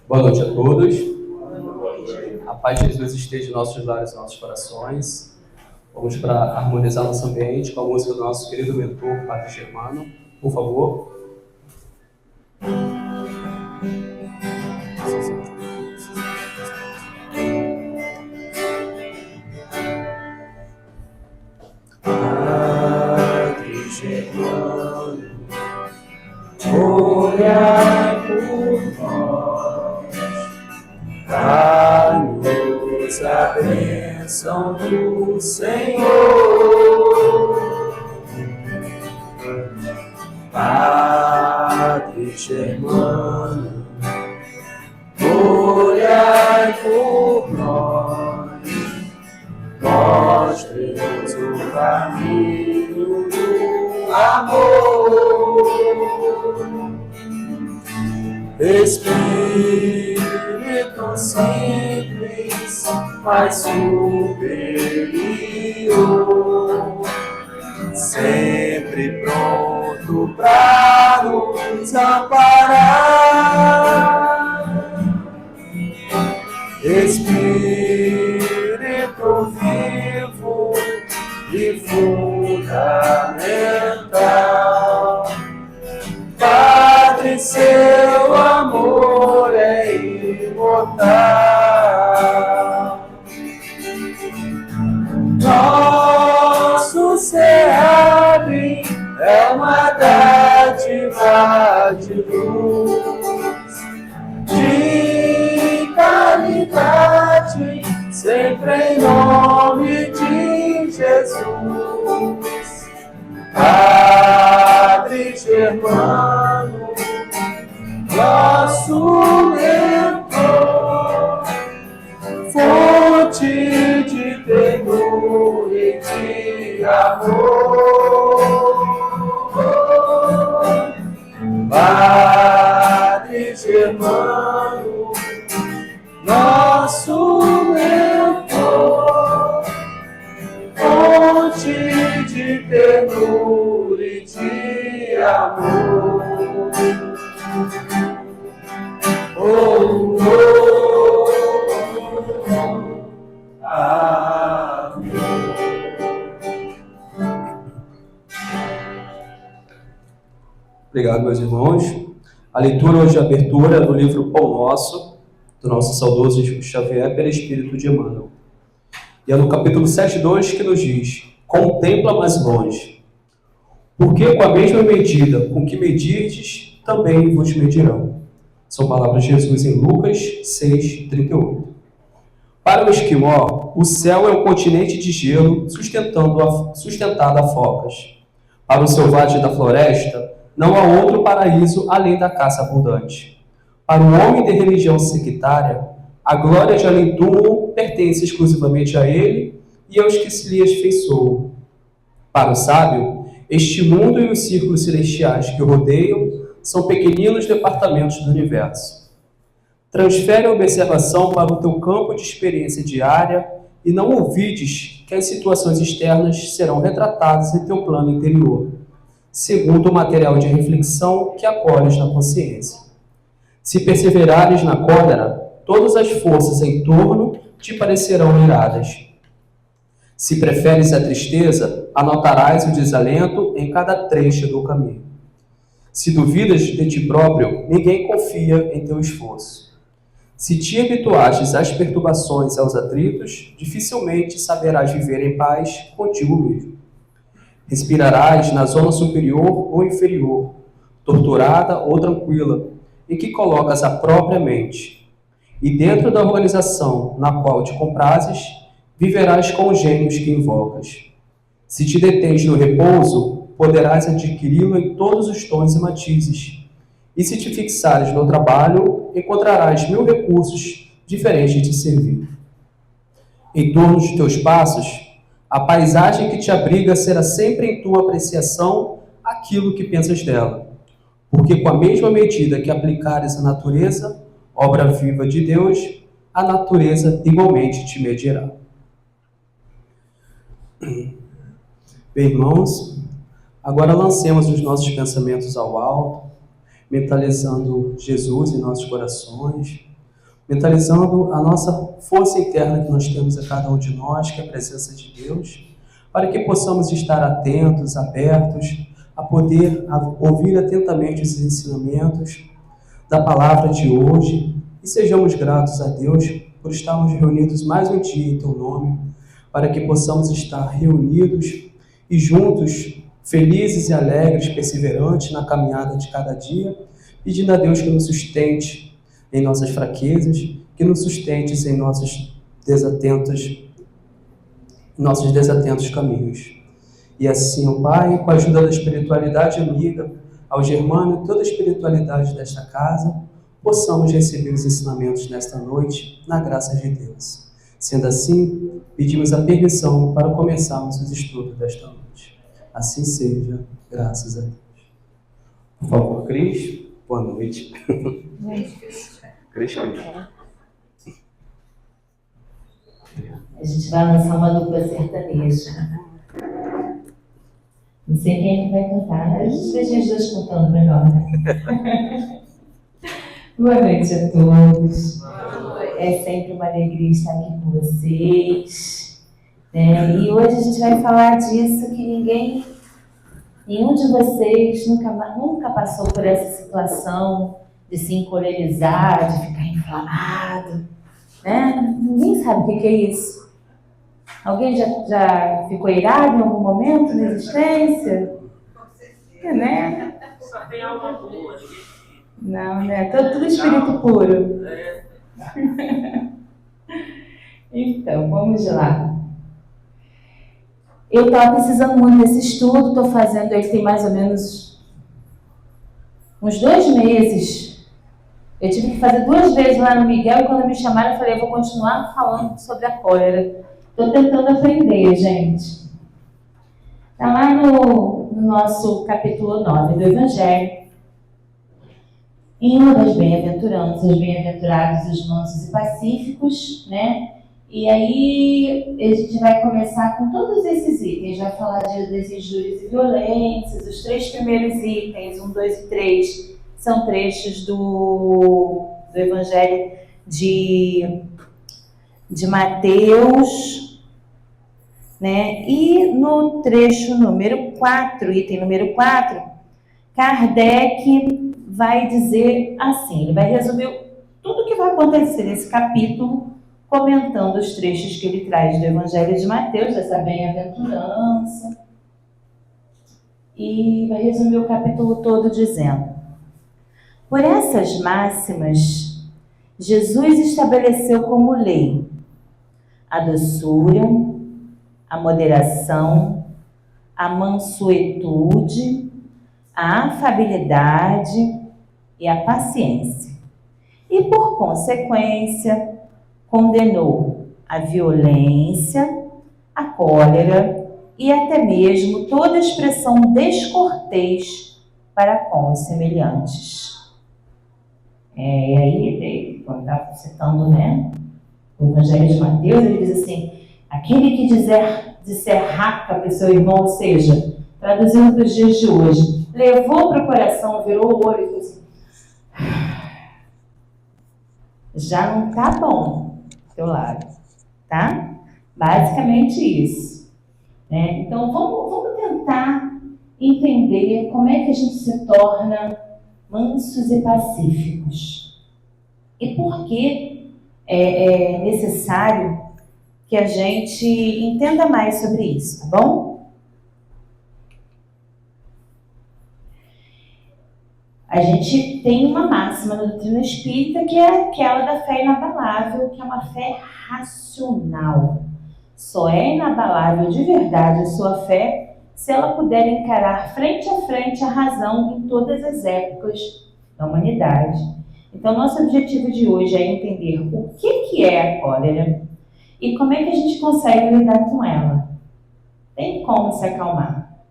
Boa noite a todos. A paz de Jesus esteja em nossos lares e nossos corações. Vamos para harmonizar nosso ambiente com a música do nosso querido mentor, Padre Germano. Por favor. Padre Germano, olhai por nós, dá-nos a bênção do Senhor. Padre Germano, olhai por nós, mostre-nos o caminho do amor. Espírito simples, mas superior, sempre pronto para nos amparar. Espírito vivo e fundamental, Padre, seu amor é imortal. Nosso ser abre é uma dádiva de luz, de caridade, sempre em nome de Jesus. Padre Germano, nosso mentor, fonte de ternura e de amor. Padre Germano, nosso mentor, fonte de ternura e de amor. Oh, oh, oh, amém. Obrigado, meus irmãos. A leitura hoje é a abertura do livro Pão Nosso, do nosso saudoso Chico Xavier, pelo Espírito de Emmanuel. E é no capítulo 7.2 que nos diz: contempla mais longe, porque com a mesma medida com que medirdes, também vos medirão. São palavras de Jesus em Lucas 6:38. Para o esquimó, o céu é um continente de gelo sustentado a focas. Para o selvagem da floresta, não há outro paraíso além da caça abundante. Para o homem de religião sectária, a glória de além-túmulo pertence exclusivamente a ele e aos que se lhe afeiçoam. Para o sábio, este mundo e os círculos celestiais que o rodeiam são pequeninos departamentos do universo. Transfere a observação para o teu campo de experiência diária e não ouvides que as situações externas serão retratadas em teu plano interior, segundo o material de reflexão que acolhes na consciência. Se perseverares na cólera, todas as forças em torno te parecerão iradas. Se preferes a tristeza, anotarás o desalento em cada trecho do caminho. Se duvidas de ti próprio, ninguém confia em teu esforço. Se te habituastes às perturbações e aos atritos, dificilmente saberás viver em paz contigo mesmo. Respirarás na zona superior ou inferior, torturada ou tranquila, em que colocas a própria mente. E dentro da organização na qual te comprases, viverás com os gênios que invocas. Se te detens no repouso, poderás adquiri-lo em todos os tons e matizes. E se te fixares no trabalho, encontrarás 1000 recursos diferentes de servir. Em torno dos teus passos, a paisagem que te abriga será sempre em tua apreciação aquilo que pensas dela. Porque com a mesma medida que aplicares a natureza, obra viva de Deus, a natureza igualmente te medirá. Bem, irmãos, agora lancemos os nossos pensamentos ao alto, mentalizando Jesus em nossos corações, mentalizando a nossa força interna que nós temos a cada um de nós, que é a presença de Deus, para que possamos estar atentos, abertos, a poder ouvir atentamente os ensinamentos da palavra de hoje e sejamos gratos a Deus por estarmos reunidos mais um dia em Teu nome, para que possamos estar reunidos e juntos, felizes e alegres, perseverantes na caminhada de cada dia, pedindo a Deus que nos sustente em nossas fraquezas, que nos sustente em nossos desatentos caminhos. E assim, ó Pai, com a ajuda da espiritualidade amiga, ao Germano e toda a espiritualidade desta casa, possamos receber os ensinamentos nesta noite, na graça de Deus. Sendo assim, pedimos a permissão para começarmos os estudos desta noite. Assim seja, graças a Deus. Por favor, Cris, boa noite. Cris. A gente vai lançar uma dupla sertaneja. Não sei quem é que vai cantar. A gente deixa os dois cantando melhor, né? Boa noite a todos. É sempre uma alegria estar aqui com vocês. E hoje a gente vai falar disso que nenhum de vocês nunca passou por essa situação de se encolerizar, de ficar inflamado. Né? Ninguém sabe o que é isso. Alguém já ficou irado em algum momento na existência? Né? Só tem alma boa. Não, né? Tudo espírito puro. Então, vamos lá. Eu estava precisando muito desse estudo, estou fazendo ele tem mais ou menos uns 2 meses. Eu tive que fazer 2 vezes lá no Miguel e quando me chamaram eu falei, eu vou continuar falando sobre a cólera. Estou tentando aprender, gente. Está lá no nosso capítulo 9 do Evangelho. Em uma das bem-aventuranças, bem-aventurados os mansos e pacíficos, né? E aí a gente vai começar com todos esses itens, vai falar das injúrias e violências, os 3 primeiros itens, 1, 2 e 3, são trechos do Evangelho de Mateus, né? E no trecho número 4, item número 4, Kardec vai dizer assim, ele vai resumir tudo o que vai acontecer nesse capítulo, comentando os trechos que ele traz do Evangelho de Mateus, dessa bem-aventurança, e vai resumir o capítulo todo dizendo: por essas máximas, Jesus estabeleceu como lei a doçura, a moderação, a mansuetude, a afabilidade e a paciência. E, por consequência, condenou a violência, a cólera e até mesmo toda expressão descortês para com os semelhantes. E aí, quando está citando, né, o Evangelho de Mateus, ele diz assim, aquele que disser raca para o seu irmão, ou seja, traduzindo para os dias de hoje, levou para o coração, virou o olho e falou assim, já não está bom do teu lado, tá? Basicamente isso. Né? Então, vamos tentar entender como é que a gente se torna mansos e pacíficos. E por que é necessário que a gente entenda mais sobre isso, tá bom? A gente tem uma máxima na doutrina espírita que é aquela da fé inabalável, que é uma fé racional. Só é inabalável de verdade a sua fé se ela puder encarar frente a frente a razão em todas as épocas da humanidade. Então, nosso objetivo de hoje é entender o que é a cólera e como é que a gente consegue lidar com ela. Tem como se acalmar?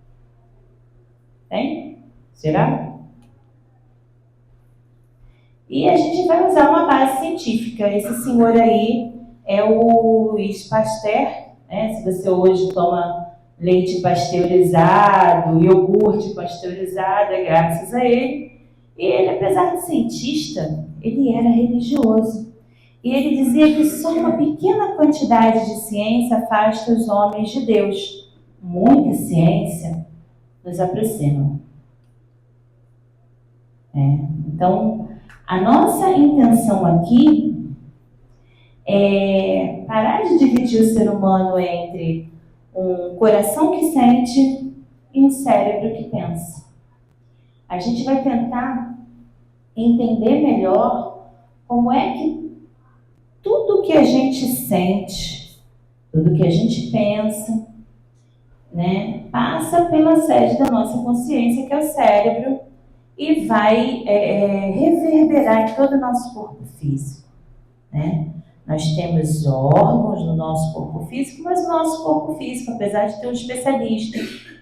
Tem? Será? E a gente vai usar uma base científica. Esse senhor aí é o Louis Pasteur, né? Se você hoje toma leite pasteurizado, iogurte pasteurizado, é graças a ele. E ele, apesar de cientista, ele era religioso. E ele dizia que só uma pequena quantidade de ciência afasta os homens de Deus. Muita ciência nos aproxima. Então, a nossa intenção aqui é parar de dividir o ser humano entre um coração que sente e um cérebro que pensa. A gente vai tentar entender melhor como é que tudo que a gente sente, tudo que a gente pensa, passa pela sede da nossa consciência, que é o cérebro, e vai reverberar em todo o nosso corpo físico. Nós temos órgãos no nosso corpo físico, mas o nosso corpo físico, apesar de ter um especialista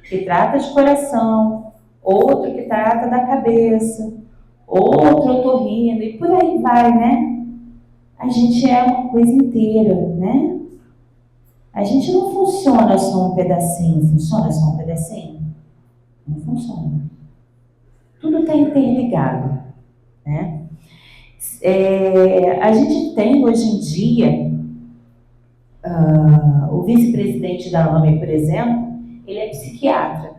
que trata de coração, outro que trata da cabeça, outro otorrino, e por aí vai, A gente é uma coisa inteira, A gente não funciona só um pedacinho. Funciona só um pedacinho? Não funciona. Tudo está interligado, A gente tem hoje em dia o vice-presidente da AME, por exemplo, ele é psiquiatra,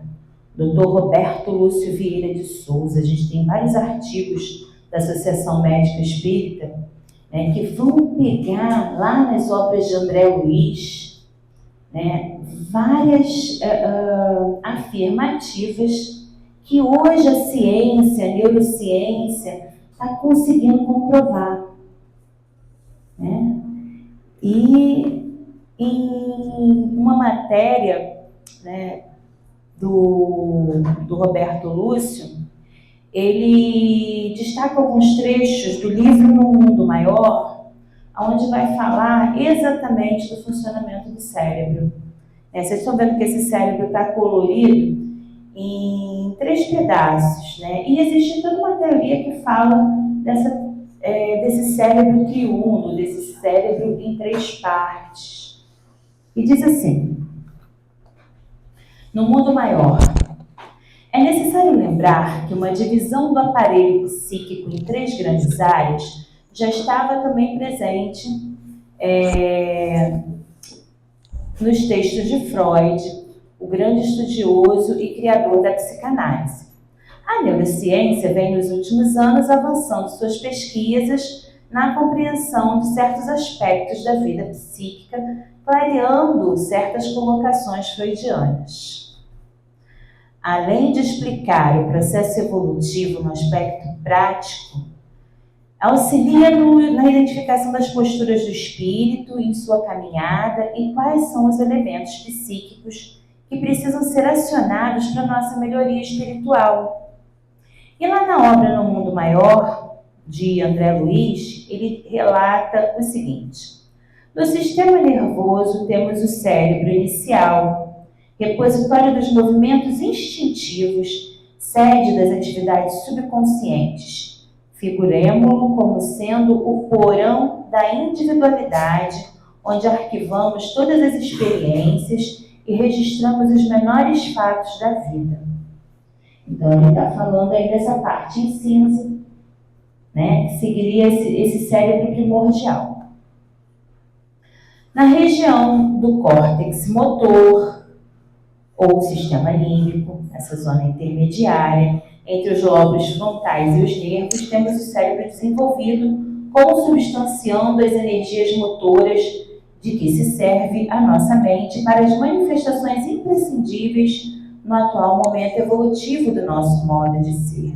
Dr. Roberto Lúcio Vieira de Souza. A gente tem vários artigos da Associação Médica Espírita que vão pegar lá nas obras de André Luiz, várias afirmativas que hoje a ciência, a neurociência, está conseguindo comprovar. E em uma matéria do Roberto Lúcio, ele destaca alguns trechos do livro No Mundo Maior, onde vai falar exatamente do funcionamento do cérebro. Vocês estão vendo que esse cérebro está colorido em 3 pedaços, E existe toda uma teoria que fala desse cérebro triuno, desse cérebro em 3 partes. E diz assim: no mundo maior, é necessário lembrar que uma divisão do aparelho psíquico em 3 grandes áreas já estava também presente nos textos de Freud, o grande estudioso e criador da psicanálise. A neurociência vem nos últimos anos avançando suas pesquisas na compreensão de certos aspectos da vida psíquica, clareando certas colocações freudianas. Além de explicar o processo evolutivo no aspecto prático, auxilia na identificação das posturas do espírito em sua caminhada e quais são os elementos psíquicos que precisam ser acionados para a nossa melhoria espiritual. E lá na obra No Mundo Maior, de André Luiz, ele relata o seguinte: no sistema nervoso temos o cérebro inicial, repositório dos movimentos instintivos, sede das atividades subconscientes. Figuremo-lo como sendo o porão da individualidade, onde arquivamos todas as experiências e registramos os menores fatos da vida. Então, ele está falando aí dessa parte em cinza, que seguiria esse cérebro primordial. Na região do córtex motor, ou sistema límbico, essa zona intermediária, entre os lóbulos frontais e os nervos, temos o cérebro desenvolvido, consubstanciando as energias motoras de que se serve a nossa mente para as manifestações imprescindíveis no atual momento evolutivo do nosso modo de ser.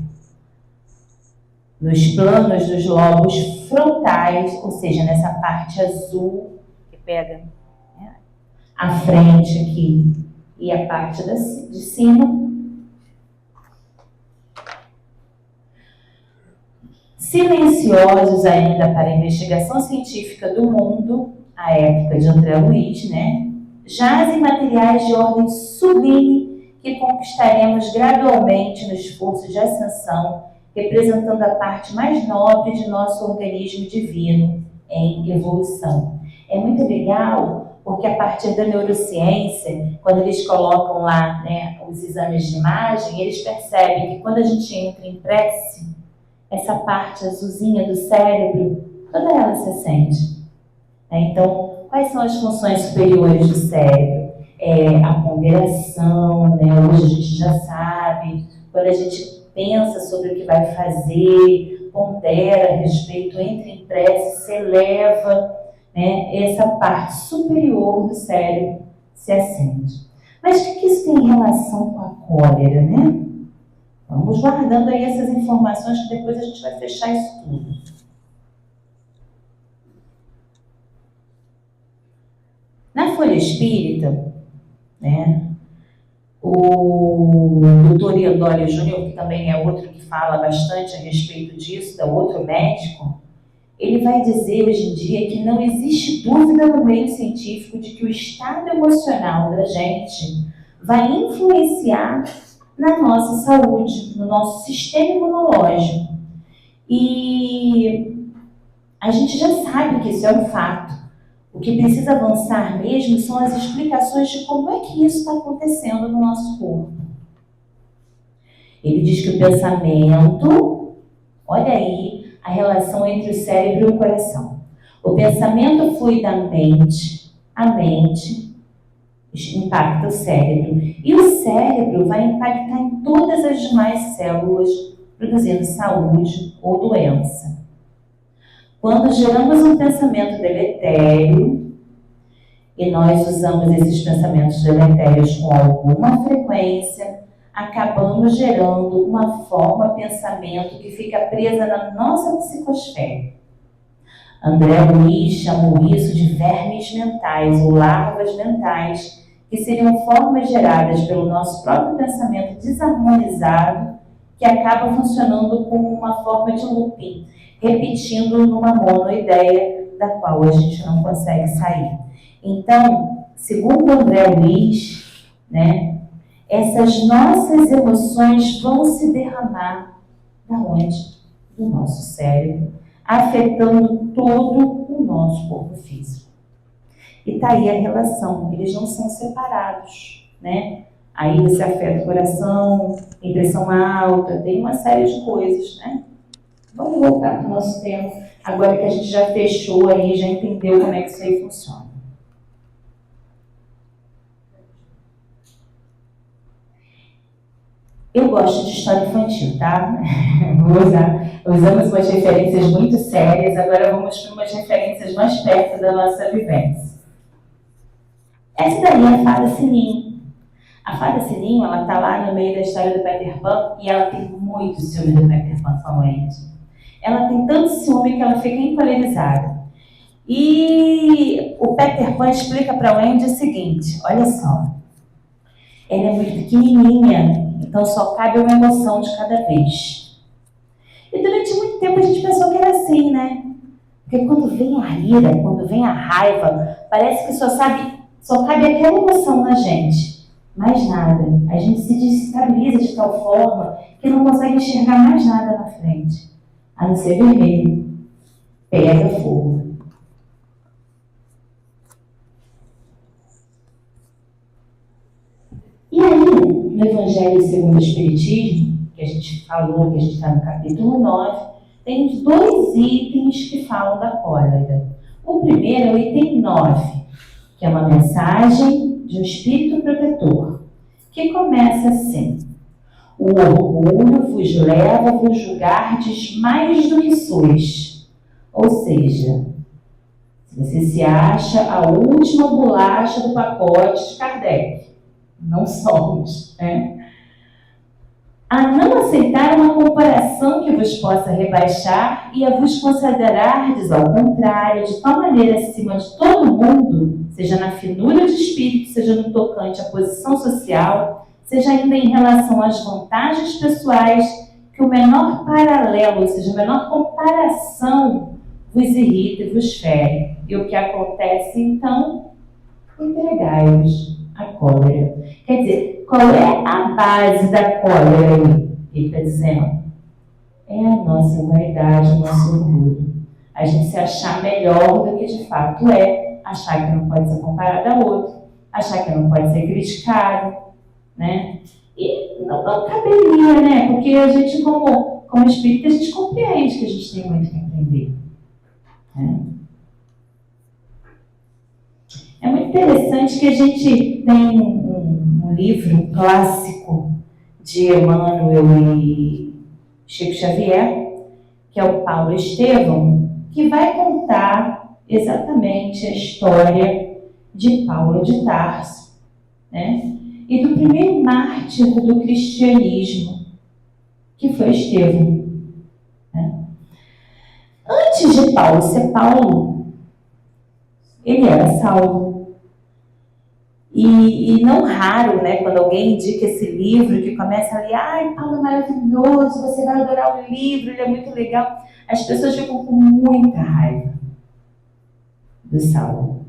Nos planos dos lobos frontais, ou seja, nessa parte azul, que pega a frente aqui e a parte de cima, silenciosos ainda para a investigação científica do mundo, à época de André Luiz, jazem materiais de ordem sublime que conquistaremos gradualmente no esforço de ascensão, representando a parte mais nobre de nosso organismo divino em evolução. É muito legal, porque a partir da neurociência, quando eles colocam lá os exames de imagem, eles percebem que quando a gente entra em prece, essa parte azulzinha do cérebro, toda ela se acende. Então, quais são as funções superiores do cérebro? A ponderação, né? Hoje a gente já sabe, quando a gente pensa sobre o que vai fazer, pondera a respeito, entra em prece, se eleva, né? Essa parte superior do cérebro se acende. Mas o que isso tem relação com a cólera, né? Vamos guardando aí essas informações que depois a gente vai fechar isso tudo. Na Folha Espírita, né, o Dr. Iandoli Júnior, que também é outro que fala bastante a respeito disso, é outro médico, ele vai dizer hoje em dia que não existe dúvida no meio científico de que o estado emocional da gente vai influenciar na nossa saúde, no nosso sistema imunológico. E a gente já sabe que isso é um fato. O que precisa avançar mesmo são as explicações de como é que isso está acontecendo no nosso corpo. Ele diz que o pensamento, olha aí a relação entre o cérebro e o coração. O pensamento flui da mente, a mente impacta o cérebro. E o cérebro vai impactar em todas as demais células, produzindo saúde ou doença. Quando geramos um pensamento deletério, e nós usamos esses pensamentos deletérios com alguma frequência, acabamos gerando uma forma de pensamento que fica presa na nossa psicosfera. André Luiz chamou isso de vermes mentais ou larvas mentais, que seriam formas geradas pelo nosso próprio pensamento desarmonizado, que acaba funcionando como uma forma de looping, repetindo numa monoideia da qual a gente não consegue sair. Então, segundo André Luiz, né, essas nossas emoções vão se derramar da onde? Do nosso cérebro, afetando todo o nosso corpo físico. E está aí a relação, eles não são separados, né? Aí você afeta o coração, impressão alta, tem uma série de coisas, né? Vamos voltar para o nosso tema, agora que a gente já fechou aí, já entendeu como é que isso aí funciona. Eu gosto de história infantil, tá? Usamos umas referências muito sérias, agora vamos para umas referências mais perto da nossa vivência. Essa daí é a Fada Sininho. A Fada Sininho, ela tá lá no meio da história do Peter Pan e ela tem muito ciúme do Peter Pan com a Wendy. Ela tem tanto ciúme que ela fica empolerizada. E o Peter Pan explica para a Wendy o seguinte, olha só, ela é muito pequenininha, então só cabe uma emoção de cada vez. E durante muito tempo a gente pensou que era assim, né? Porque quando vem a ira, quando vem a raiva, parece que só cabe aquela emoção na gente. Mais nada. A gente se desestabiliza de tal forma que não consegue enxergar mais nada na frente. A não ser vermelho. Pega fogo. E aí, no Evangelho segundo o Espiritismo, que a gente falou, que a gente está no capítulo 9, tem 2 itens que falam da cólera. O primeiro é o item 9, que é uma mensagem de um espírito protetor, que começa assim: o orgulho vos leva a vos julgardes mais do que sois. Ou seja, se você se acha a última bolacha do pacote de Kardec, não somos, né? A não aceitar uma comparação que vos possa rebaixar e a vos considerardes, ao contrário, de tal maneira acima de todo mundo, seja na finura de espírito, seja no tocante à posição social, seja ainda em relação às vantagens pessoais, que o menor paralelo, ou seja, a menor comparação, vos irrita e vos fere. E o que acontece, então? Entregai-vos à cólera. Quer dizer, qual é a base da cólera aí? Ele está dizendo, é a nossa vaidade, o nosso orgulho. A gente se achar melhor do que de fato é, achar que não pode ser comparado a outro, achar que não pode ser criticado, né? E não caberia, né? Porque a gente, como espírita, a gente compreende que a gente tem muito que aprender. né? É muito interessante que a gente tem um livro clássico de Emmanuel e Chico Xavier, que é o Paulo Estevão, que vai contar exatamente a história de Paulo de Tarso, né? E do primeiro mártir do cristianismo, que foi Estevão, né? Antes de Paulo ser Paulo, ele era Saulo. E não raro, né, quando alguém indica esse livro, que começa a ler, ai, Paulo é maravilhoso, você vai adorar o livro, ele é muito legal. As pessoas ficam com muita raiva do Saulo.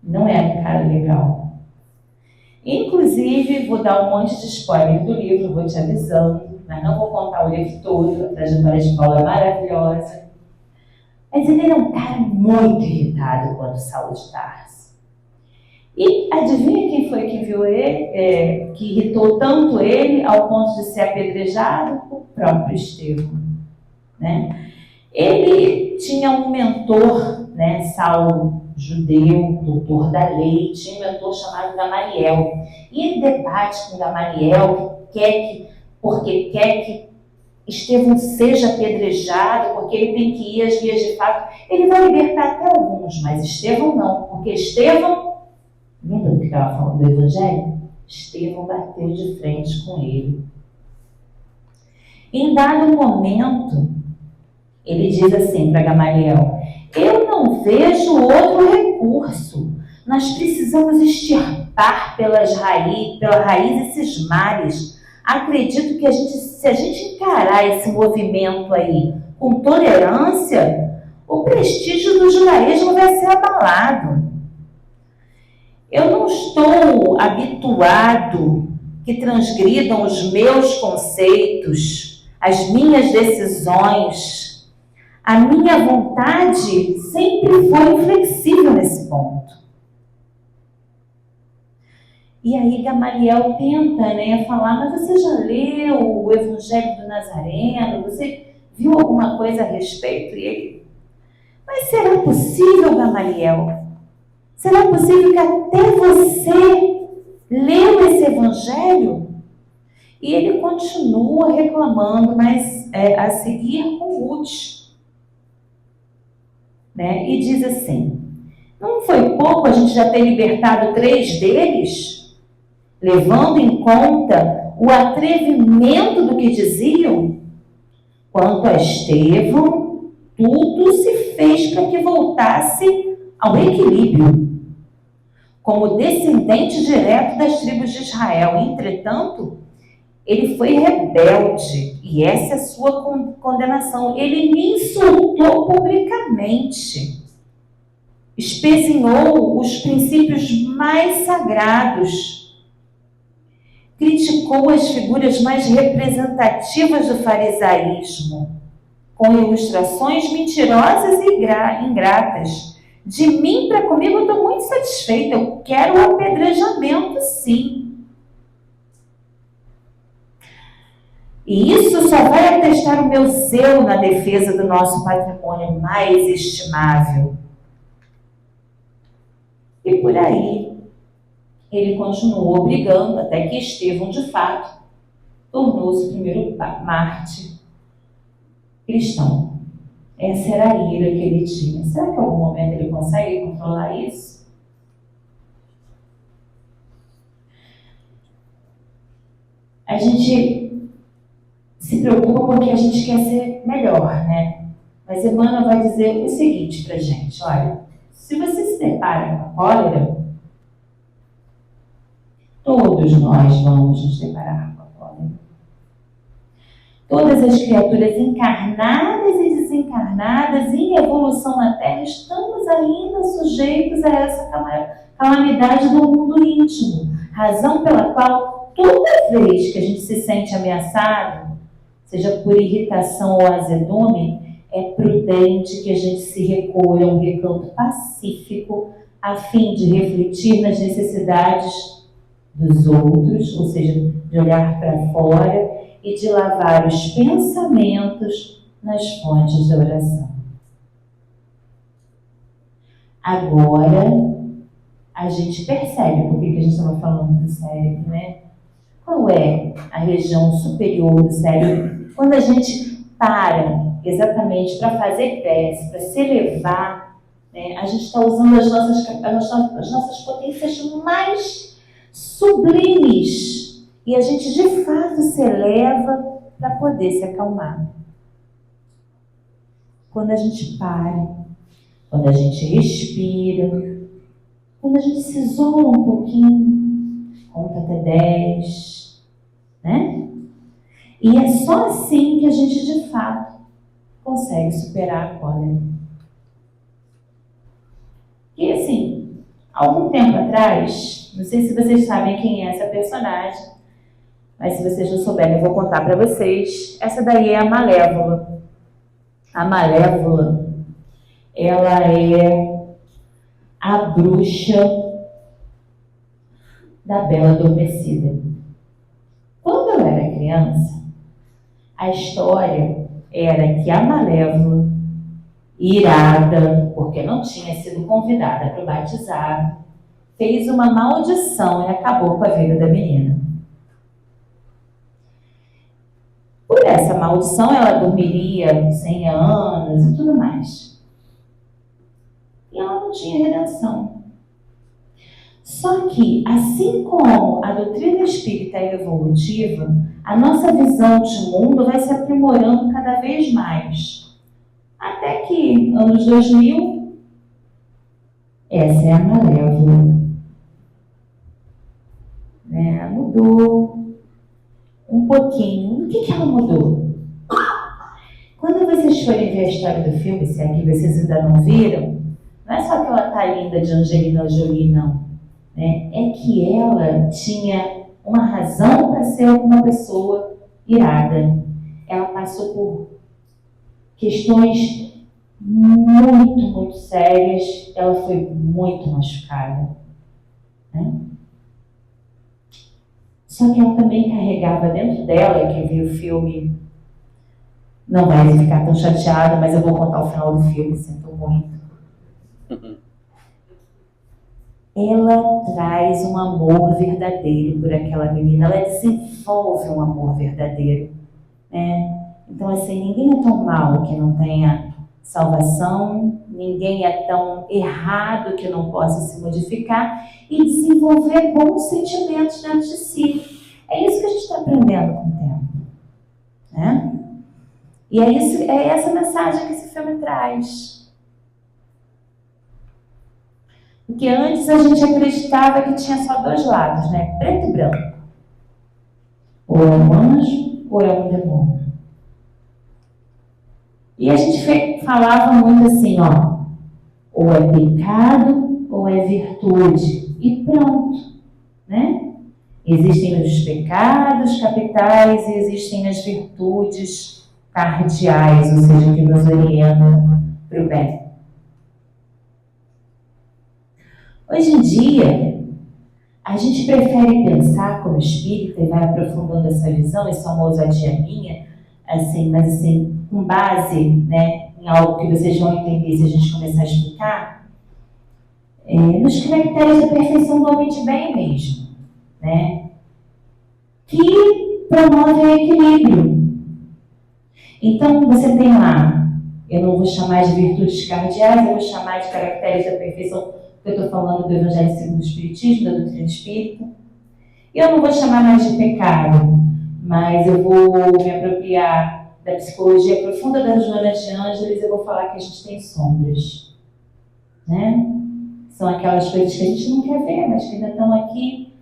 Não é um cara legal. Inclusive, vou dar um monte de spoiler do livro, vou te avisando, mas não vou contar o livro todo, a trajetória de Paulo é maravilhosa. Mas ele era um cara muito irritado quando Saulo de Tarso. E adivinha quem foi que viu ele, que irritou tanto ele ao ponto de ser apedrejado? O próprio Estevão, né? Ele tinha um mentor, né, Saulo, judeu, doutor da lei, tinha um mentor chamado Gamaliel. E ele debate com Gamaliel porque quer que Estevão seja apedrejado, porque ele tem que ir às vias de fato. Ele vai libertar até alguns, mas Estevão não, porque Estevão, lembra do que estava falando do Evangelho? Estevão bateu de frente com ele. Em dado momento, ele diz assim para Gamaliel: eu não vejo outro recurso. Nós precisamos extirpar pela raiz esses males. Acredito que se a gente encarar esse movimento aí com tolerância, o prestígio do judaísmo vai ser abalado. Eu não estou habituado que transgridam os meus conceitos, as minhas decisões. A minha vontade sempre foi inflexível nesse ponto. E aí Gamaliel tenta, né, falar, mas você já leu o Evangelho do Nazareno? Você viu alguma coisa a respeito? E ele, mas será possível, Gamaliel? Será possível que até você leu esse Evangelho? E ele continua reclamando, mas a seguir com Ruth, né? E diz assim: não foi pouco a gente já ter libertado 3 deles, levando em conta o atrevimento do que diziam? Quanto a Estevão, tudo se fez para que voltasse ao equilíbrio, como descendente direto das tribos de Israel. Entretanto, ele foi rebelde, e essa é a sua condenação. Ele me insultou publicamente, espezinhou os princípios mais sagrados, criticou as figuras mais representativas do farisaísmo, com ilustrações mentirosas e ingratas. De mim para comigo eu estou muito satisfeita, eu quero o apedrejamento, sim. E isso só vai atestar o meu zelo na defesa do nosso patrimônio mais estimável. E por aí, ele continuou brigando até que Estevão, de fato, tornou-se o primeiro mártir cristão. Essa era a ira que ele tinha. Será que em algum momento ele consegue controlar isso? A gente se preocupa porque a gente quer ser melhor, né? Mas Emmanuel vai dizer o seguinte pra gente: olha, se você se depara com a cólera, todos nós vamos nos deparar com a cólera. Todas as criaturas encarnadas e desencarnadas em evolução na Terra estamos ainda sujeitos a essa calamidade do mundo íntimo. Razão pela qual, toda vez que a gente se sente ameaçado, seja por irritação ou azedume, é prudente que a gente se recolha a um recanto pacífico a fim de refletir nas necessidades dos outros, ou seja, de olhar para fora e de lavar os pensamentos nas fontes da oração. Agora, a gente percebe por que a gente estava falando do cérebro, né? Qual é a região superior do cérebro? Quando a gente para exatamente para fazer prece, para se elevar, né? A gente está usando as nossas potências mais sublimes e a gente de fato se eleva para poder se acalmar. Quando a gente para, quando a gente respira, quando a gente se isola um pouquinho, conta até 10, né? E é só assim que a gente de fato consegue superar a cólera. E assim, algum tempo atrás, não sei se vocês sabem quem é essa personagem, mas se vocês não souberem, eu vou contar para vocês. Essa daí é a Malévola. A Malévola, ela é a bruxa da Bela Adormecida. Quando eu era criança, a história era que a Malévola, irada, porque não tinha sido convidada para o batizado, fez uma maldição e acabou com a vida da menina. Por essa maldição, ela dormiria 100 anos e tudo mais. E ela não tinha redenção. Só que, assim como a doutrina espírita é evolutiva, a nossa visão de mundo vai se aprimorando cada vez mais. Até que, anos 2000, essa é a Malévola. Né? Mudou um pouquinho. O que ela mudou? Quando vocês forem ver a história do filme, se aqui vocês ainda não viram, não é só que ela tá linda de Angelina Jolie, não. Né? É que ela tinha uma razão para ser uma pessoa irada. Ela passou por questões muito sérias. Ela foi muito machucada. Né? Só que ela também carregava dentro dela, quem viu o filme não vai ficar tão chateada, mas eu vou contar o final do filme, sinto muito. Ela traz um amor verdadeiro por aquela menina, ela desenvolve um amor verdadeiro. Né? Então, assim, ninguém é tão mal que não tenha salvação, ninguém é tão errado que não possa se modificar e desenvolver bons sentimentos dentro de si. É isso que a gente está aprendendo com o tempo. Né? E é essa mensagem que esse filme traz. Porque antes a gente acreditava que tinha só dois lados, né? Preto e branco. Ou é um anjo, ou é um demônio. E a gente falava muito assim, ó, ou é pecado, ou é virtude. E pronto, né? Existem os pecados capitais e existem as virtudes cardeais, ou seja, que nos orientam para o bem. Hoje em dia, a gente prefere pensar como espírita e vai aprofundando essa visão, isso é uma ousadia minha, assim, mas assim, com base, né, em algo que vocês vão entender se a gente começar a explicar, nos critérios da perfeição do homem de bem mesmo, né, que promovem equilíbrio. Então, você tem lá, eu não vou chamar de virtudes cardeais, eu vou chamar de caracteres da perfeição, porque eu estou falando do Evangelho segundo o Espiritismo, da doutrina espírita. E eu não vou chamar mais de pecado, mas eu vou me apropriar da psicologia profunda da Joana de Ângeles, eu vou falar que a gente tem sombras. Né? São aquelas coisas que a gente não quer ver, mas que ainda estão aqui,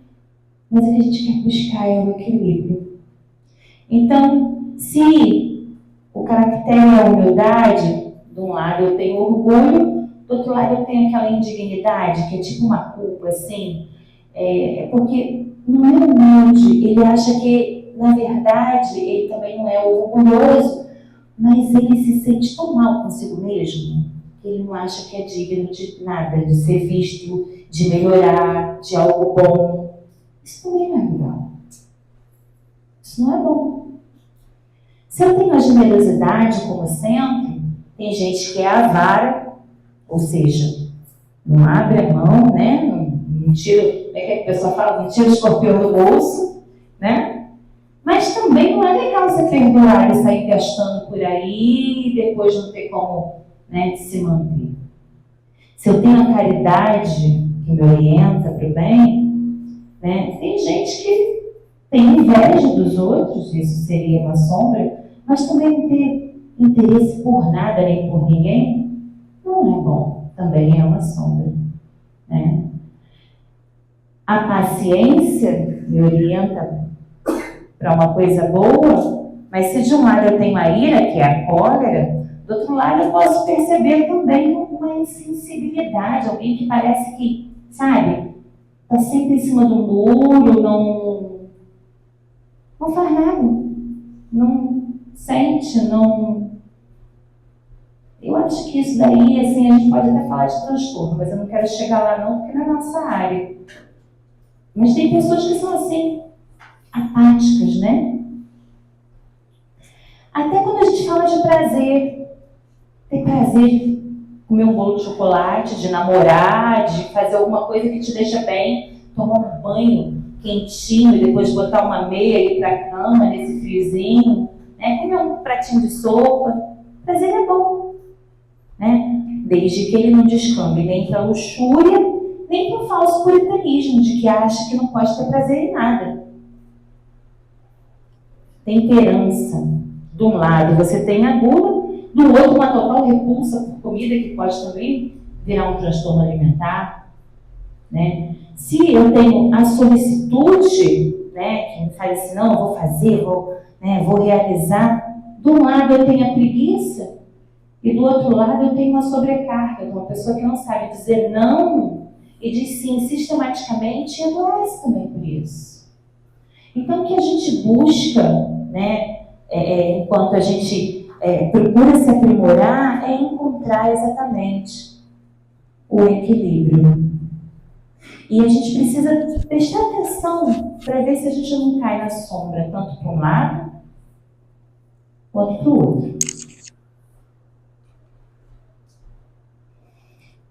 mas o que a gente quer buscar é o equilíbrio. Então, se o caractere é a humildade, de um lado eu tenho orgulho, do outro lado eu tenho aquela indignidade, que é tipo uma culpa, assim, porque não é humilde, ele acha que, na verdade, ele também não é orgulhoso, mas ele se sente tão mal consigo mesmo, que ele não acha que é digno de nada, de ser visto, de melhorar, de algo bom. Isso também não é legal. Isso não é bom. Se eu tenho a generosidade como centro, tem gente que é avara, ou seja, não abre a mão, né? Não tira, como é que a pessoa fala? Não tira o escorpião do bolso, né? Mas também não é legal você perdoar e sair gastando por aí e depois não ter como, né, se manter. Se eu tenho a caridade que me orienta para o bem, né, tem gente que tem inveja dos outros, isso seria uma sombra, mas também não ter interesse por nada nem por ninguém, não é bom, também é uma sombra. Né? A paciência me orienta para uma coisa boa, mas se de um lado eu tenho a ira, que é a cólera, do outro lado eu posso perceber também uma insensibilidade, alguém que parece que, sabe, está sempre em cima do muro, não faz nada, não sente, não... Eu acho que isso daí, assim, a gente pode até falar de transtorno, mas eu não quero chegar lá não, porque não é nossa área. Mas tem pessoas que são assim, apáticas, né? Até quando a gente fala de prazer, ter prazer de comer um bolo de chocolate, de namorar, de fazer alguma coisa que te deixa bem, tomar um banho quentinho e depois botar uma meia e ir para a cama nesse friozinho, né? Comer um pratinho de sopa, prazer é bom, né? Desde que ele não descambe nem para luxúria, nem para o falso puritanismo de que acha que não pode ter prazer em nada. Temperança. De um lado você tem a gula, do outro uma total repulsa por comida que pode também virar um transtorno alimentar, né? Se eu tenho a solicitude, né, que me fala assim, não, eu vou fazer, vou realizar, de um lado eu tenho a preguiça e do outro lado eu tenho uma sobrecarga, uma pessoa que não sabe dizer não e diz sim sistematicamente e adoece também por isso. Então o que a gente busca, né, enquanto a gente procura se aprimorar, é encontrar exatamente o equilíbrio. E a gente precisa prestar atenção para ver se a gente não cai na sombra, tanto para um lado quanto para o outro.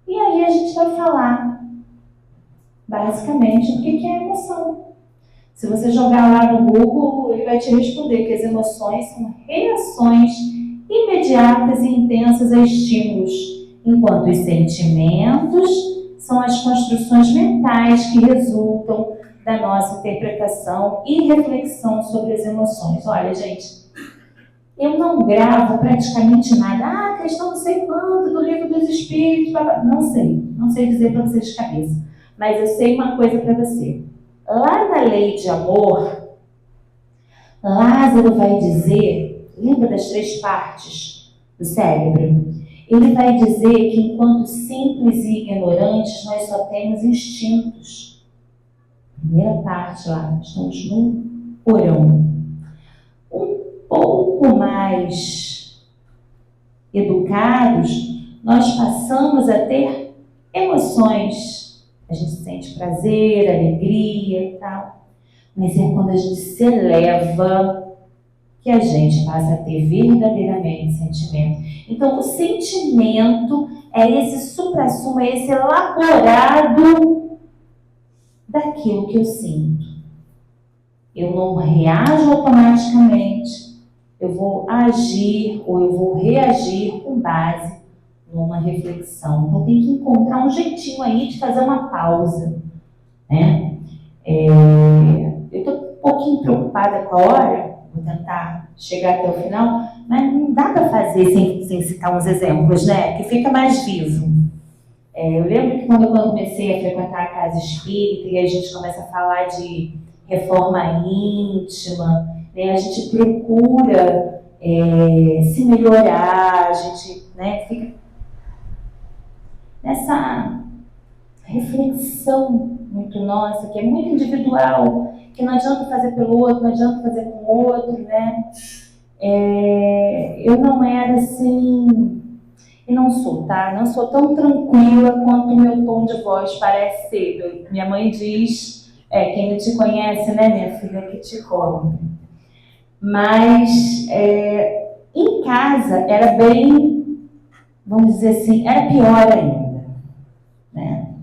E aí a gente vai falar, basicamente, o que é emoção. Se você jogar lá no Google, ele vai te responder que as emoções são reações imediatas e intensas a estímulos, enquanto os sentimentos são as construções mentais que resultam da nossa interpretação e reflexão sobre as emoções. Olha, gente, eu não gravo praticamente nada. Questão não sei quanto do livro dos espíritos, não sei dizer para vocês de cabeça. Mas eu sei uma coisa para você. Lá na lei de amor, Lázaro vai dizer, lembra das 3 partes do cérebro? Ele vai dizer que enquanto simples e ignorantes, nós só temos instintos. Primeira parte lá, estamos no porão. Um pouco mais educados, nós passamos a ter emoções. A gente sente prazer, alegria e tal. Mas é quando a gente se eleva que a gente passa a ter verdadeiramente sentimento. Então, o sentimento é esse suprassumo, é esse elaborado daquilo que eu sinto. Eu não reajo automaticamente, eu vou agir ou eu vou reagir com base numa reflexão. Então, tem que encontrar um jeitinho aí de fazer uma pausa, né? Eu estou um pouquinho preocupada com a hora, vou tentar chegar até o final, mas não dá para fazer sem citar uns exemplos, né? Que fica mais vivo. Eu lembro que quando eu comecei a frequentar a casa espírita e a gente começa a falar de reforma íntima, né? A gente procura se melhorar, a gente, né, fica nessa reflexão muito nossa, que é muito individual, que não adianta fazer pelo outro, não adianta fazer com o outro, né? Eu não era assim, e não sou, tá? Não sou tão tranquila quanto o meu tom de voz parece ser. Minha mãe diz, quem não te conhece, né, minha filha, que te come. Mas em casa era bem, vamos dizer assim, era pior ainda, né?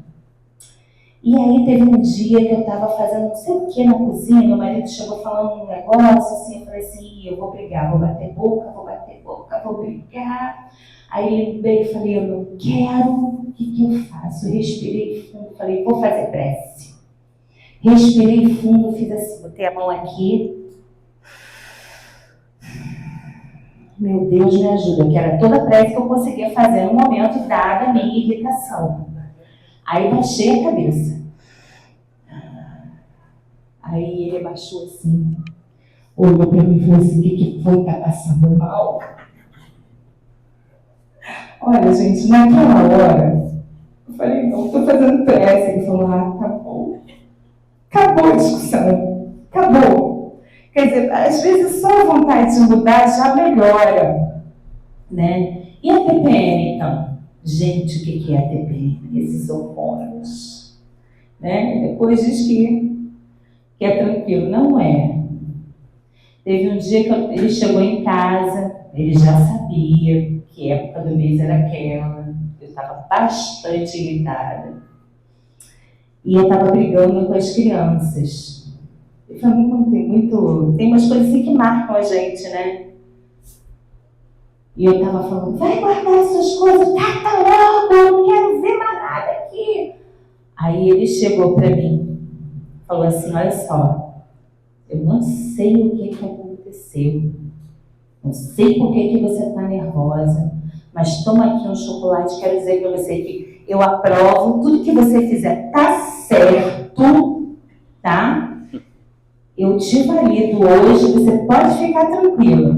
E aí teve um dia que eu estava fazendo não sei o que na cozinha, meu marido chegou falando um negócio assim, eu falei assim, eu vou brigar, vou bater boca, vou brigar. Aí lembrei e falei, eu não quero, o que eu faço? Eu respirei fundo, falei, vou fazer prece. Respirei fundo, fiz assim, botei a mão aqui. Meu Deus, me ajuda, que era toda a prece que eu conseguia fazer no momento, dada a minha irritação. Aí baixei a cabeça. Aí ele abaixou assim, olhou para mim e falou assim, o que foi? Tá passando mal? Olha, gente, naquela hora, eu falei, não, estou fazendo prece. Ele falou, tá bom. Acabou a discussão. Acabou. Quer dizer, às vezes só a vontade de mudar já melhora, né? E a TPM, então? Gente, o que é a TPM? Esses hormônios. Né? Depois diz que é tranquilo. Não é. Teve um dia que ele chegou em casa, ele já sabia que época do mês era aquela. Eu estava bastante irritada. E eu estava brigando com as crianças. E foi tem umas coisas assim que marcam a gente, né? E eu estava falando, vai guardar essas coisas, tá logo, eu não quero ver mais nada aqui. Aí ele chegou para mim, falou assim, olha só, eu não sei o que aconteceu, não sei por que você está nervosa, mas toma aqui um chocolate, quero dizer para você que eu aprovo, tudo que você fizer tá certo, tá? Eu te valido hoje, você pode ficar tranquila.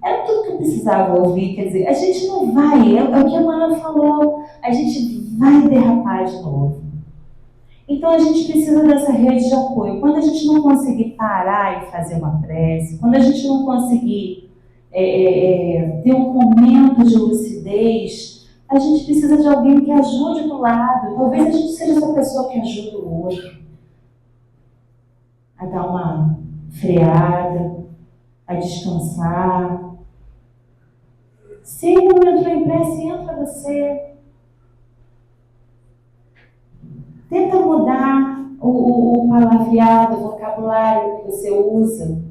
Era tudo que eu precisava ouvir, quer dizer, a gente não vai, é o que a Mana falou, a gente vai derrapar de novo. Então a gente precisa dessa rede de apoio. Quando a gente não conseguir parar e fazer uma prece, quando a gente não conseguir ter um momento de lucidez, a gente precisa de alguém que ajude do lado. Talvez a gente seja essa pessoa que ajuda o outro a dar uma freada, a descansar. Se o momento em prece entra você, tenta mudar o palavreado, o vocabulário que você usa.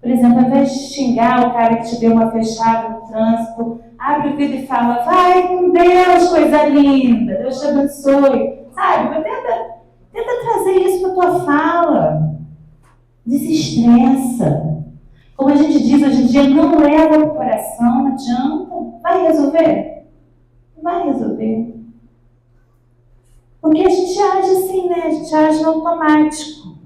Por exemplo, ao invés de xingar o cara que te deu uma fechada no trânsito, abre o vidro e fala, vai com Deus, coisa linda, Deus te abençoe. Sabe, tenta trazer isso para a tua fala. Desestressa. Como a gente diz hoje em dia, não leva para o coração, não adianta. Vai resolver? Vai resolver. Porque a gente age assim, né? A gente age no automático.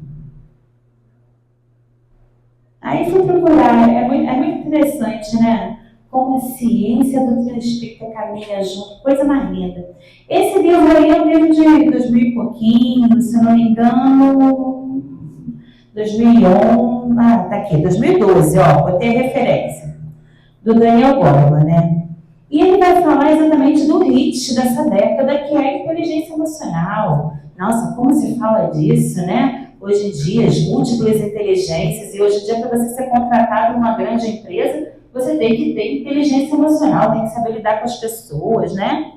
Aí fui procurar, é muito interessante, né? Como a ciência do transpírita caminha junto, coisa mais linda. Esse livro aí é um livro de 2000 e pouquinho, se não me engano, 2011, tá aqui, 2012, ó, botei a referência, do Daniel Goleman, né? E ele vai falar exatamente do HIT dessa década, que é a inteligência emocional. Nossa, como se fala disso, né? Hoje em dia, as múltiplas inteligências, e hoje em dia, para você ser contratado numa grande empresa, você tem que ter inteligência emocional, tem que saber lidar com as pessoas, né?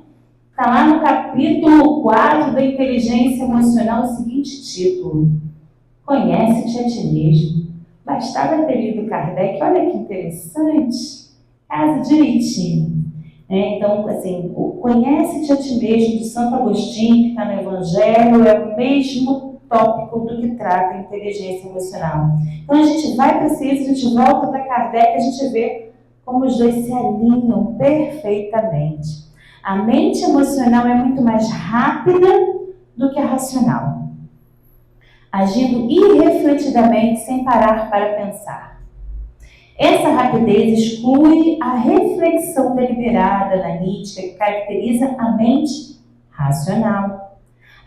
Está lá no capítulo 4 da inteligência emocional, o seguinte título: Conhece-te a ti mesmo. Bastava ter lido Kardec, olha que interessante, casa direitinho. Então, assim, o Conhece-te a ti mesmo, de Santo Agostinho, que está no Evangelho, é o mesmo tópico do que trata a inteligência emocional. Então, a gente vai para a ciência, a gente volta para Kardec, a gente vê como os dois se alinham perfeitamente. A mente emocional é muito mais rápida do que a racional, agindo irrefletidamente sem parar para pensar. Essa rapidez exclui a reflexão deliberada, analítica, que caracteriza a mente racional.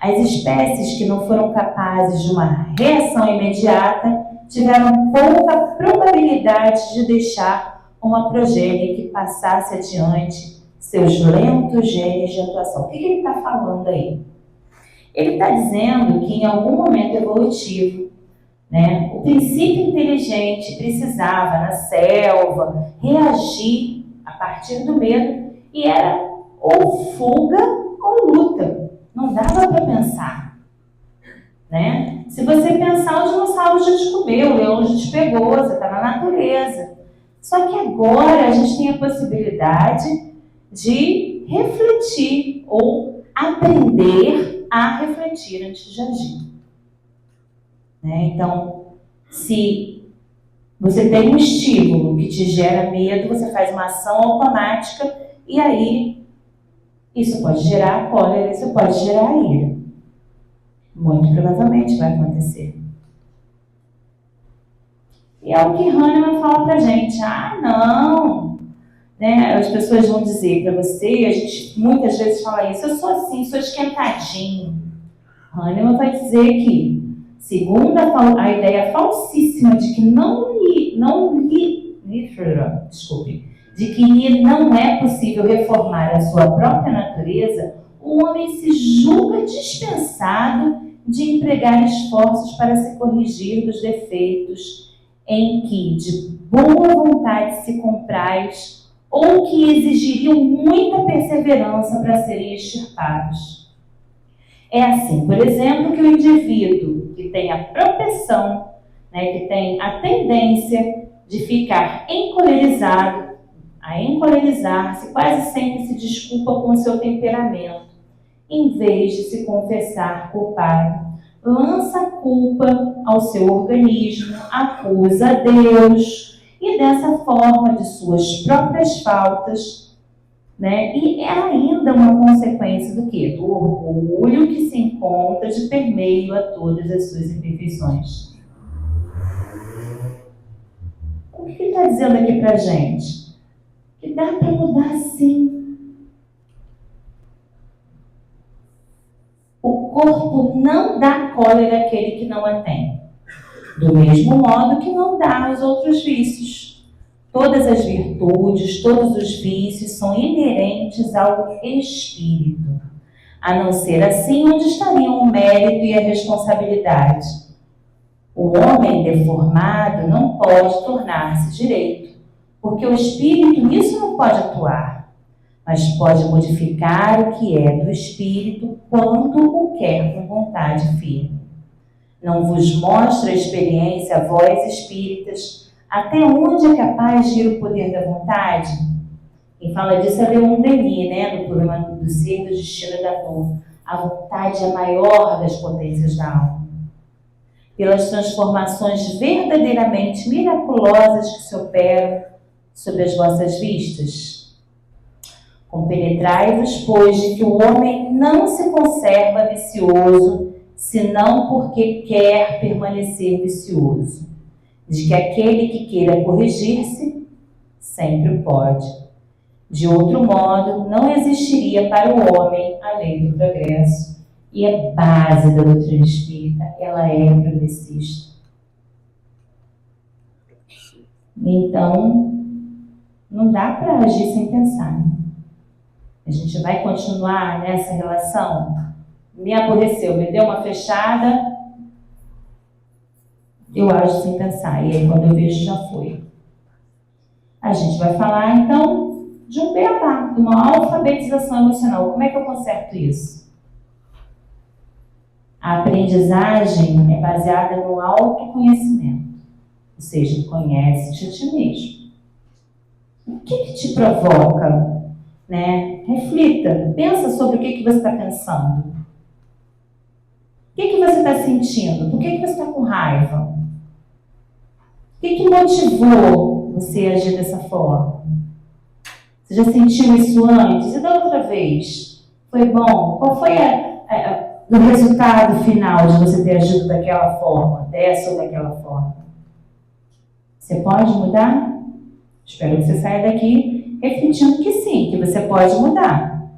As espécies que não foram capazes de uma reação imediata tiveram pouca probabilidade de deixar uma progênie que passasse adiante seus lentos genes de atuação. O que ele está falando aí? Ele está dizendo que em algum momento evolutivo, né? O princípio inteligente precisava, na selva, reagir a partir do medo e era ou fuga ou luta. Não dava para pensar, né? Se você pensar, o dinossauro já te comeu, o leão já te pegou, você está na natureza. Só que agora a gente tem a possibilidade de refletir ou aprender a refletir antes de agir. Né? Então, se você tem um estímulo que te gera medo, você faz uma ação automática e aí isso pode gerar cólera, isso pode gerar ira. Muito provavelmente vai acontecer. E é o que Hahnemann fala pra gente. Ah, não! Né? As pessoas vão dizer para você, a gente muitas vezes fala isso, eu sou assim, sou esquentadinho. Hahnemann vai dizer que, segundo a ideia falsíssima de que de que não é possível reformar a sua própria natureza, o homem se julga dispensado de empregar esforços para se corrigir dos defeitos em que de boa vontade se compraz ou que exigiriam muita perseverança para serem extirpados. É assim, por exemplo, que o indivíduo que tem a propensão, né, que tem a tendência de ficar encolerizado, a encolerizar-se, quase sempre se desculpa com o seu temperamento, em vez de se confessar culpado, lança a culpa ao seu organismo, acusa a Deus, e dessa forma de suas próprias faltas, né? E é ainda uma consequência do quê? Do orgulho que se encontra de permeio a todas as suas imperfeições. O que ele está dizendo aqui pra gente? Que dá para mudar sim. O corpo não dá cólera àquele que não a tem. Do mesmo modo que não dá aos outros vícios. Todas as virtudes, todos os vícios são inerentes ao espírito. A não ser assim, onde estariam o mérito e a responsabilidade? O homem deformado não pode tornar-se direito, porque o espírito nisso não pode atuar, mas pode modificar o que é do espírito quando o quer com vontade firme. Não vos mostra a experiência, vós espíritas, até onde é capaz de ir o poder da vontade? Quem fala disso é Leon Denis, né, no Problema do Ser, do Destino e da Dor. A vontade é a maior das potências da alma. Pelas transformações verdadeiramente miraculosas que se operam sob as vossas vistas. Compenetrai-vos, pois, de que o homem não se conserva vicioso, senão porque quer permanecer vicioso. De que aquele que queira corrigir-se, sempre pode. De outro modo, não existiria para o homem a lei do progresso. E a base da doutrina espírita, ela é progressista. Então, não dá para agir sem pensar. A gente vai continuar nessa relação? Me aborreceu, me deu uma fechada, eu ajo sem pensar. E aí, quando eu vejo, já foi. A gente vai falar, então, de um beabá, de uma alfabetização emocional. Como é que eu conserto isso? A aprendizagem é baseada no autoconhecimento. Ou seja, conhece-te a ti mesmo. O que te provoca? Né? Reflita, pensa sobre o que você está pensando. O que você está sentindo? Por que você está com raiva? O que motivou você a agir dessa forma? Você já sentiu isso antes? E da outra vez? Foi bom? Qual foi o resultado final de você ter agido daquela forma, dessa ou daquela forma? Você pode mudar? Espero que você saia daqui refletindo que sim, que você pode mudar.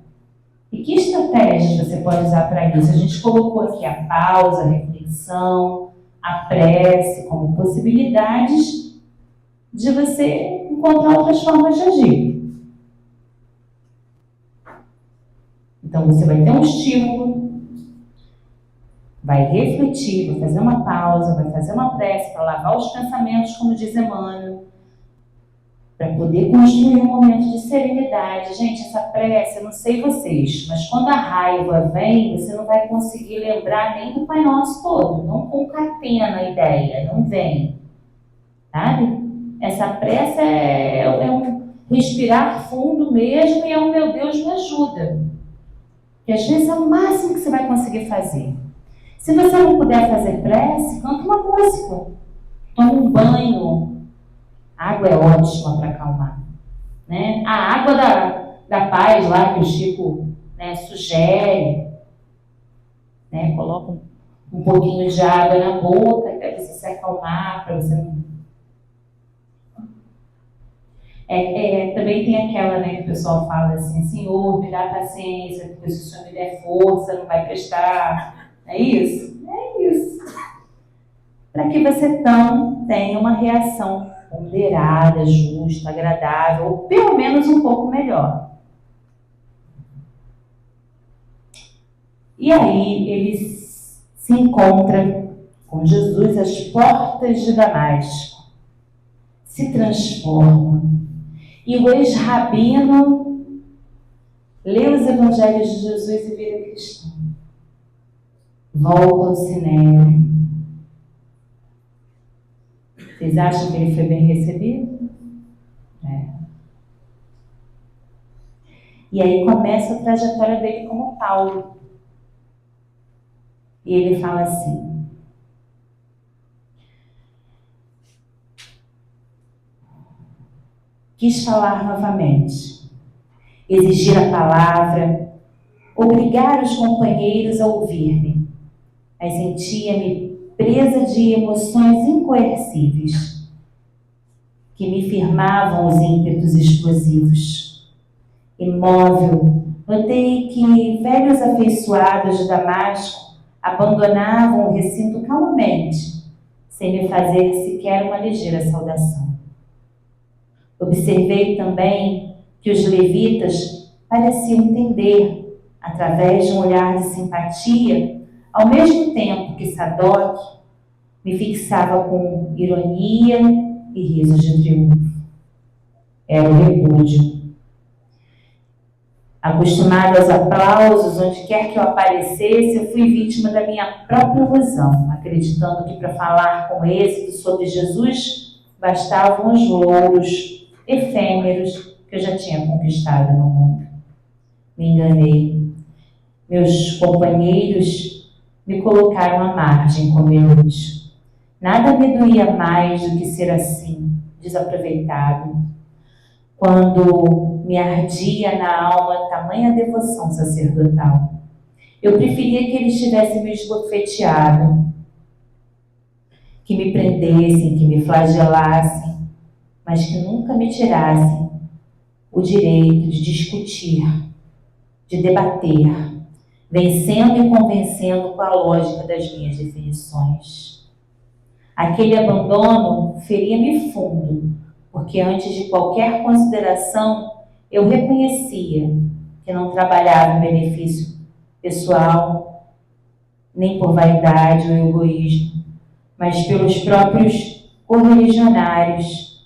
E que estratégias você pode usar para isso? A gente colocou aqui a pausa, a reflexão, a prece como possibilidades de você encontrar outras formas de agir. Então você vai ter um estímulo, vai refletir, vai fazer uma pausa, vai fazer uma prece para lavar os pensamentos, como diz Emmanuel, para poder construir um momento de serenidade. Gente, essa prece, eu não sei vocês, mas quando a raiva vem, você não vai conseguir lembrar nem do Pai Nosso todo, não concatena a ideia, não vem, sabe? Essa prece é um respirar fundo mesmo e é um meu Deus me ajuda. E às vezes é o máximo que você vai conseguir fazer. Se você não puder fazer prece, canta uma música, toma um banho. A água é ótima para acalmar, né? A água da paz lá que o Chico, né, sugere, né? Coloca um pouquinho de água na boca até você se acalmar, para você não... também tem aquela, né, que o pessoal fala assim, Senhor, me dá paciência, porque se o Senhor me der força, não vai prestar. É isso? É isso. Para que você então tenha uma reação ponderada, justa, agradável, ou pelo menos um pouco melhor. E aí ele se encontra com Jesus às portas de Damasco, se transforma. E o ex-rabino lê os evangelhos de Jesus e vira cristão. Volta ao Sinédrio. Vocês acham que ele foi bem recebido? É. E aí começa a trajetória dele como Paulo. E ele fala assim: quis falar novamente, exigir a palavra, obrigar os companheiros a ouvir-me, mas sentia-me presa de emoções incoercíveis que me firmavam os ímpetos explosivos. Imóvel, notei que velhos afeiçoados de Damasco abandonavam o recinto calmamente, sem me fazer sequer uma ligeira saudação. Observei também que os levitas pareciam entender, através de um olhar de simpatia, ao mesmo tempo que Sadoc me fixava com ironia e risos de triunfo. Era o repúdio. Acostumada aos aplausos, onde quer que eu aparecesse, eu fui vítima da minha própria ilusão, acreditando que para falar com êxito sobre Jesus bastavam os louros efêmeros que eu já tinha conquistado no mundo. Me enganei. Meus companheiros me colocaram à margem como inútil. Nada me doía mais do que ser assim, desaproveitado, quando me ardia na alma tamanha devoção sacerdotal. Eu preferia que eles tivessem me esbofeteado, que me prendessem, que me flagelassem, mas que nunca me tirassem o direito de discutir, de debater, vencendo e convencendo com a lógica das minhas definições. Aquele abandono feria-me fundo, porque antes de qualquer consideração, eu reconhecia que não trabalhava em benefício pessoal, nem por vaidade ou egoísmo, mas pelos próprios correligionários,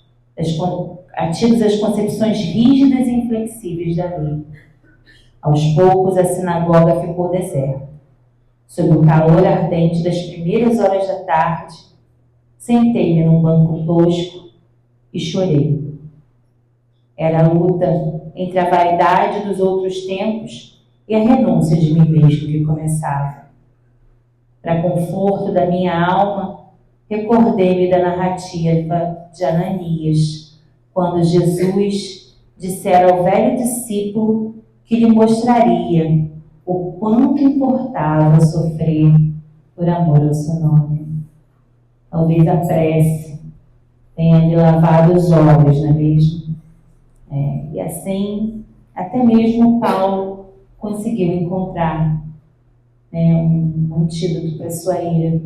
ativos às concepções rígidas e inflexíveis da lei. Aos poucos, a sinagoga ficou deserta. Sob o calor ardente das primeiras horas da tarde, sentei-me num banco tosco e chorei. Era a luta entre a vaidade dos outros tempos e a renúncia de mim mesmo que começava. Para conforto da minha alma, recordei-me da narrativa de Ananias, quando Jesus dissera ao velho discípulo que lhe mostraria o quanto importava sofrer por amor ao seu nome. Talvez a prece tenha lhe lavado os olhos, não é mesmo? E assim, até mesmo Paulo conseguiu encontrar um antídoto para a sua ira,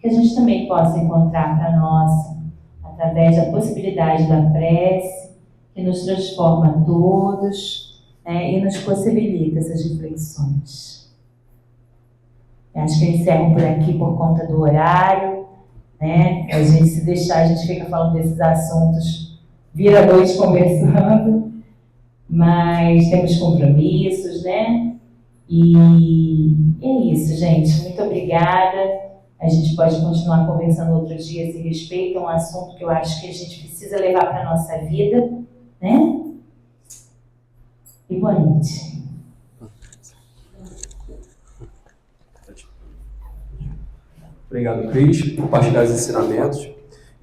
que a gente também possa encontrar para a nossa, através da possibilidade da prece, que nos transforma a todos, e nos possibilita essas reflexões. Acho que eu encerro por aqui por conta do horário, né? A gente, se deixar, a gente fica falando desses assuntos, vira a noite conversando, mas temos compromissos, né? E é isso, gente. Muito obrigada. A gente pode continuar conversando outro dia a esse respeito. É um assunto que eu acho que a gente precisa levar para a nossa vida, né? E boa noite. Obrigado, Cris, por partilhar os ensinamentos.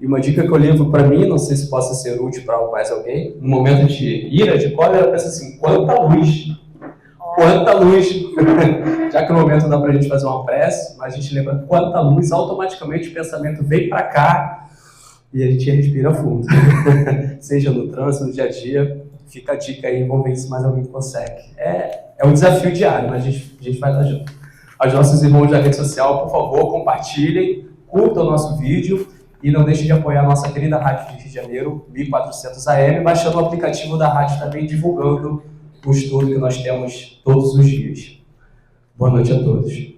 E uma dica que eu levo para mim, não sei se possa ser útil para mais alguém, no momento de ira, de cólera, pensa assim, quanta luz! Quanta luz! Já que no momento dá para a gente fazer uma prece, mas a gente lembra quanta luz, automaticamente o pensamento vem para cá e a gente respira fundo. Seja no trânsito, no dia a dia, fica a dica aí, vamos ver se mais alguém consegue. É um desafio diário, mas a gente vai dar junto. Aos nossos irmãos da rede social, por favor, compartilhem, curtam o nosso vídeo e não deixem de apoiar a nossa querida rádio de Rio de Janeiro, 1400 AM, baixando o aplicativo da rádio também, divulgando o estudo que nós temos todos os dias. Boa noite a todos.